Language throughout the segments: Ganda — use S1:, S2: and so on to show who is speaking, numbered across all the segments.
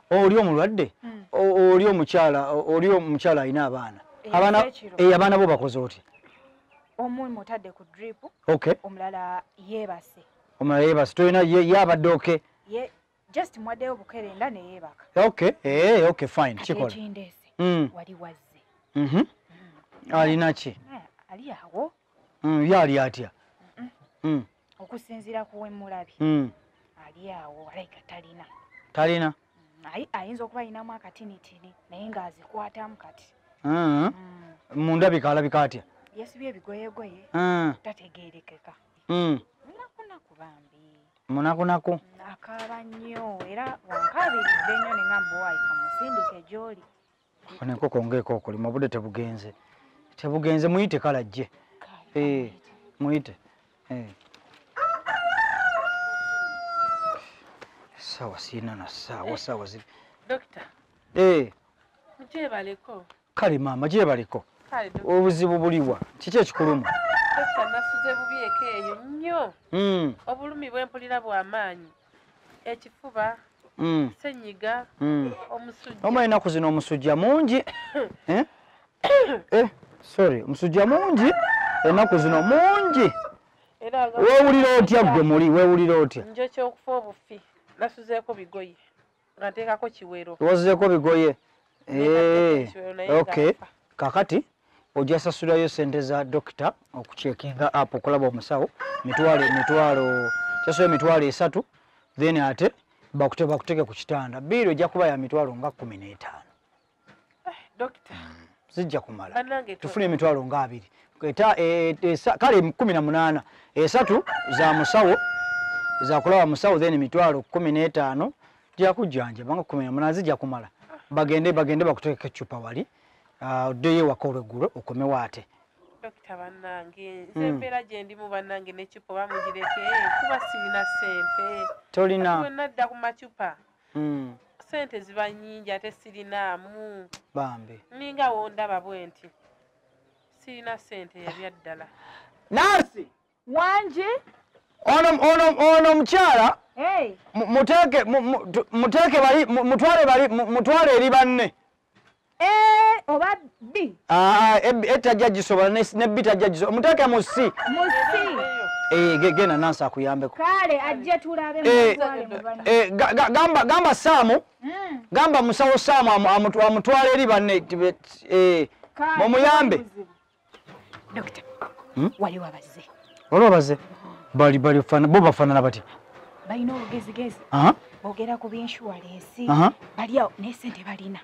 S1: Oli omulwadde? Oli omukyala alina abaana. Abaana bo bakoze otya?
S2: Omu mutadde ku drip.
S1: Okay.
S2: Omulala yeebase.
S1: Toyina yabadde okay.
S2: Just mwaddeyo bukerenda ne yeebaka.
S1: Okay, fine. Kikola.
S2: Wali wazze.
S1: Alina ki?
S2: Ali awo.
S1: Yali atya?
S2: Okusinziira ku wemmulabi. Ali awo alayika talina. Ayinza okuba ayinamu akatinitini naye ng'azikwatamu kati.
S1: Mundabika alabika atya?
S2: Yesibye ebigoyegoye. Tategeerekeka. Munakunaku bambi.
S1: Munakunaku?
S2: Akaaba nnyo era wankaabiridde nnyo ne ngamba waayi kamusindike gy'oli.
S1: Enkoko ng'ekoko lima obudde tebugenze muyite kalajje. Muyite. Sawa sina na sawa ziri.
S3: Dokita. Mjebaliko.
S1: Kale mama jebaliko. Obuzibu buliwa. Kiki ekikuluma?
S3: Dokita nasuze bubi ekeeyo nnyo. Obulumi bw'empulira bw'amaanyi. Ekifuba. Senyiga. Omusujja. Omulina
S1: kuzina omusujja mungi. Sorry, omusujja mungi. Ennaku zino mungi. Weewulira otya gwe muli? Weewulira otya?
S3: Njo ky'okufa obufi. Nasuzeeko bigoye. Nga nteekako kiwero.
S1: Wazuzeeko bigoye? Okay. Kakati ojja sasulayo sente za dokita okucekinga up okulaba omusawo mitwalo kyasooyo mitwalo 3 then ate bakuteke ku kitanda biro ojja kuba ya mitwalo nga 15.
S3: Dokita.
S1: Zijja kumala. Tufune emitwalo nga 2. Kale 18. 3 za musawo za kulaba musawo then mitwalo 15 jja kujjanja banga 18 zijja kumala. Bagende bakuteke chupa wali. Odeye wakole gulo okome wate.
S3: Dokita bannange nzembera gye ndi mu bannange ne chupa bamugireke kuba sirina sente.
S1: Tolina.
S3: Nadda ku machupa. Sente ziba nnyingi ate sirinaamu.
S1: Bambi.
S3: Ninga wondaba bwenti. Sirina sente yabya ddala.
S1: Nansi.
S2: Wanje.
S1: Ono mchala. Muteke bali mutwale eri banne.
S2: Oba B.
S1: Etajjaji soba ne bita jjaji soba. Muteke musi. Gena Nansi akuyambeko.
S2: Kale ajje tulabe
S1: gamba Samu. Gamba musawo Samu amutwale eri banne. Mumuyambe.
S2: Dokita. Wali wabaze.
S1: Olwabaze. Bali bafana bati.
S2: Balina olugezigezi. Boogera ku by'insurance. Bali awo ne sente balina.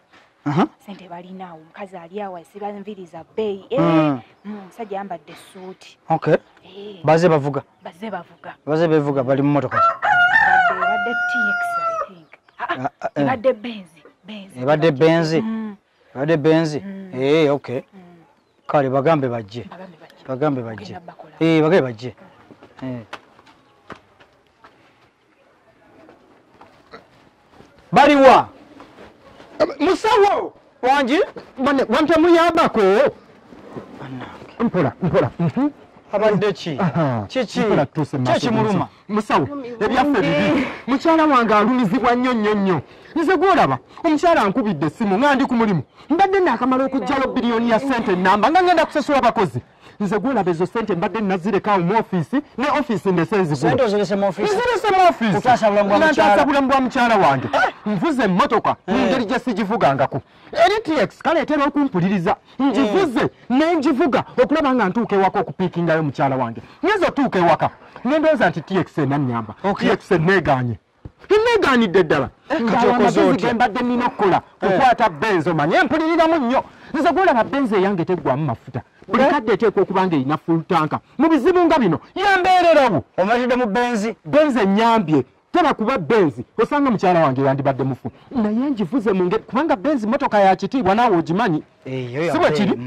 S2: Sente balina awo omukazi ali awo asiba enviri za bbeeyi. Omusajja ayambadde essuuti.
S1: Okay. Baze bavuga. Baze bevuga bali mu motoka ki?
S2: Badde TX I think. Badde Benz. Badde Benz. Okay. Kale bagambe bajje. Bagambe bajje. Baliwa musawo wanji wante muyambako mpola abadde ki muluma
S4: musawo ebyaffe bibi mukyala wange alumizibwa nnyo nze gwolaba omukyala ankubidde essimu nga ndi ku mulimu mbadde naakamala okuggyalo biliyoni ya sente namba nga ngenda kusasula abakozi nze gwolaba ezo sente mbadde nazireka mu office ne office ntaasa bulamu bwa mukyala wange nvuze emmotoka ngeri gye sigivugangako eri TX kaleetera okumpuliriza ngivuze nengivuga okulaba nga ntuuka ewaka okupiikingayo mukyala wange ngeze otuuka ewaka nendowooza nti TX enannyamba TX eneeganye neegaanidde ddala ng'amagezi ge mbadde nnina okukola kukwata benzi omanye empuliriramu nnyo nze gwolaba benzi eyange teggwamu mafuta buli kadde eteekwa okuba nga erina full tanka mu bizibu nga bino yambeererawo
S1: omatidde mu benzi
S4: ennyambye tera kuba benzi osanga mukyala wange yandibadde mufu naye ngivuze mu ngeri kubanga benzi motoka ya kitiibwa naawe ogimanyi si bwe kiri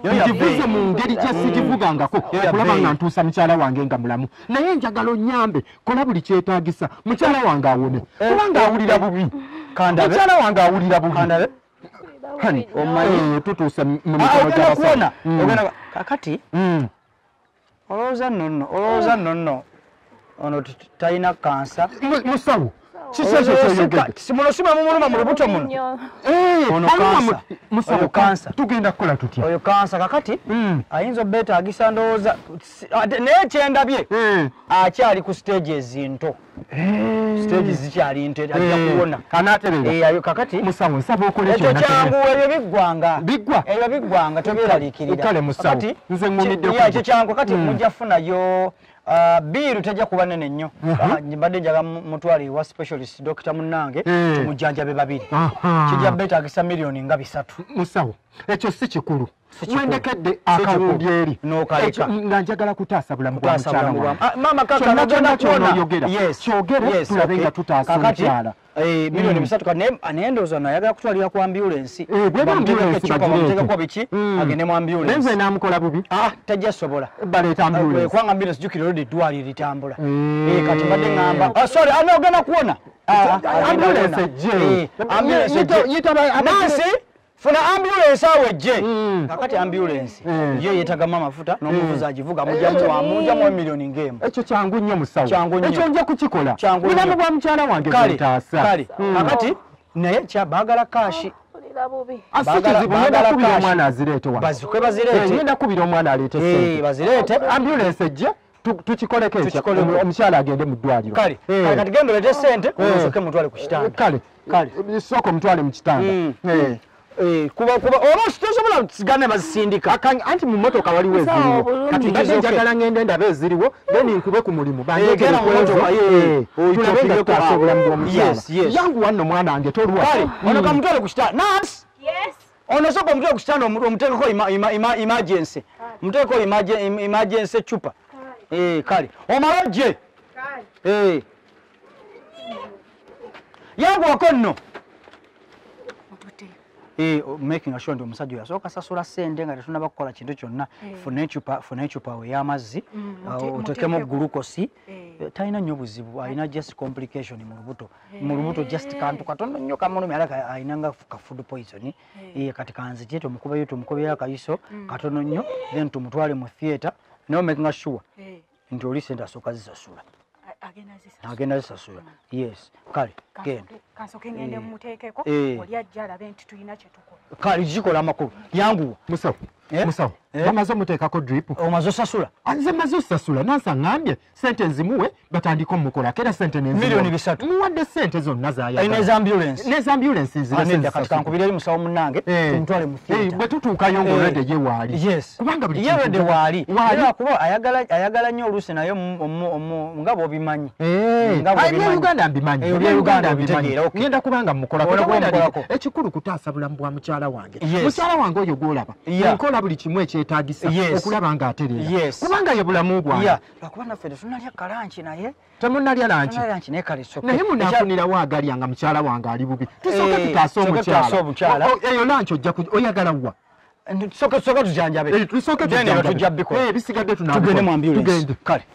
S4: ngivuze mu ngeri gye sigivugangako okulaba nga ntuusa mukyala wange nga mulamu naye njagala onnyambe kola buli kyetaagisa mukyala wange awone kubanga awulira bubi mukyala wange awulira bubi hani omanyi tutuuse mu mikono gy'abasawo
S1: kakati olowooza nno ono talina kansa
S4: musawo
S1: simunosima mumuluma mu lubuto muno
S4: musawo kansa tugenda kukola tutya
S1: oyo kansa kakati ayinza obbeetaagisa ndowooza naye kyendabye akyali ku stages nto stages zikyali nto ajja kuwona
S4: anaaterera
S1: kakati
S4: musawo nsaba okole
S1: ekyo kyangu ebyo biggwanga
S4: biggwa
S1: ebyo biggwanga tobyeraliikirira
S4: kale musawo nze ngumidde
S1: ekyo kyangu kakati mujja funayo biiru tejja kuba nene nnyo mbadde njaga mutwale ewa specialist Dr. Munnange tumujjanjabe babiri kijja beetaagisa miliyoni nga 3
S4: musawo ekyo si kikulu wendekedde akawumbi eri nga njagala kutaasa bulamu bwa mukyala
S1: mama kaka nagenda kuona
S4: kyogere tulabe nga tutaasa omukyala
S1: milioni 3 naye ndowooza nayagala kutwalira ku ambulensi bamuteekako biki agende mu ambulensi
S4: nenze naamukola bubi
S1: tajja sobola
S4: baleeta ambulensi
S1: kubanga ambulensi jjukira olwedde eddwaliro litambula kati mbadde ŋŋamba sorry ani ogenda kuwona
S4: ambulensi ejje
S1: nansi funa ambulance awe je kakati ambulance yo yetagama amafuta n'omuvuzi agivuga mujjamu milioni ngemu
S4: ekyo kyangu nnyo musawo ekyo nja kukikola bulamu bwa mukyala wange bwetaasa
S1: kale kakati naye baagala kashi
S4: ngenda kubira omwana azireete
S1: bazikwe bazireete
S4: ngenda kubira omwana aleete sente
S1: bazireete
S4: ambulance ejje tukikoleko ekyo omukyala agende mu ddwaliro
S1: kale kati genda oleete sente osoke mutwale ku kitanda
S4: kale sooka omutwale mu kitanda
S1: kuba oba tosobola sigane bazisindika
S4: anti mu motoka waliwo eziriwo kati badde njagala ngende ndabe eziriwo then nkube ku mulimu banjekeretulabe obulamu bw'omukyala yangu wanno mwana wange tolwa
S1: ono kamutwale ku kitanda nasi ono soka omutwale ku kitanda omuteekeko emergency muteekeko emergency chupa kale omala gye yangu wako nno making sure ndi omusajja oyo asooka sasula ssente nga tetunaba kukola kintu kyonna funa ecupa we y'amazzi otekemu gulukosi talina nnyo buzibu alina just complication mu lubuto just kantu katono nnyo kamulumi alaka alinanga ka food poison kati kanzije tumukubeyo akayiso katono nnyo then tumutwale mu theatre naye making sure nti oli sente asooka zisasula agenda zisasula yes kale genda
S2: kansoke ngende mumuteekeko oli ajja alabe nti tulina kye tukola
S1: kale gikola amakulu yanguwa
S4: musawo bamaze omuteekako drip
S1: omaze osasula
S4: nze maze osasula nansa ŋŋambye sente nzimuwe batandika omukolako era sente
S1: miliyoni 3
S4: muwadde sente zonna
S1: zayagalanezambulensi
S4: nzirekatikati
S1: kankubira eri musawo munnange tumutwale mu theatre
S4: bwe tutuukayo ng'olwedde ye waali kubanga buli
S1: yewedde waali kuba ayagala nnyo oluusi naye nga bw'obimanyi
S4: ebyoluganda mbimanyi ngenda kubanga mukolako ekikulu kutaasa bulamu bwa mukyala wange mukyala wange oyo gwolaba nkola buli kimu ekyetaagisa okulaba ng'atereera kubanga ye bulamu bwange
S1: lwakuba naffe tetunalya kalanki naye
S4: temunnalya lanki naye munaafunirawo agalya nga mukyala wange ali bubi tusooke tutaase omukyala eyo lanki ojja oyagala wa
S1: tusooke tujanjabe
S4: tusooke tujja bisigadde tunabikole
S1: tugende mu ambulance kale